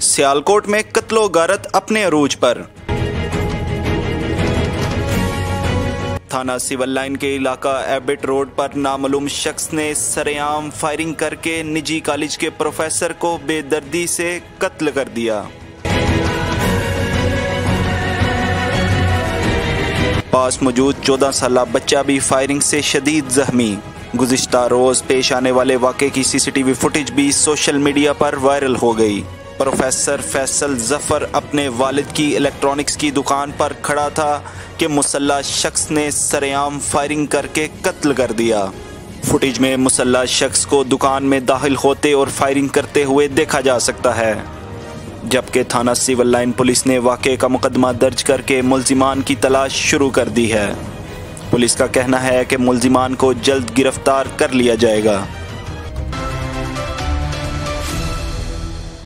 सियालकोट में कत्लो गारत अपने अरूज पर। थाना सिविल लाइन के इलाका एबिट रोड पर नामालूम शख्स ने सरेआम फायरिंग करके निजी कॉलेज के प्रोफेसर को बेदर्दी से कत्ल कर दिया। पास मौजूद 14 साला बच्चा भी फायरिंग से शदीद जख्मी। गुज़िश्ता रोज पेश आने वाले वाक़े की सीसीटीवी फुटेज भी सोशल मीडिया पर वायरल हो गई। प्रोफेसर फैसल जफर अपने वालिद की इलेक्ट्रॉनिक्स की दुकान पर खड़ा था कि मुसल्ला शख्स ने सरेआम फायरिंग करके कत्ल कर दिया। फुटेज में मुसल्ला शख्स को दुकान में दाखिल होते और फायरिंग करते हुए देखा जा सकता है, जबकि थाना सिविल लाइन पुलिस ने वाक़े का मुकदमा दर्ज करके मुल्जिमान की तलाश शुरू कर दी है। पुलिस का कहना है कि मुल्जिमान को जल्द गिरफ्तार कर लिया जाएगा।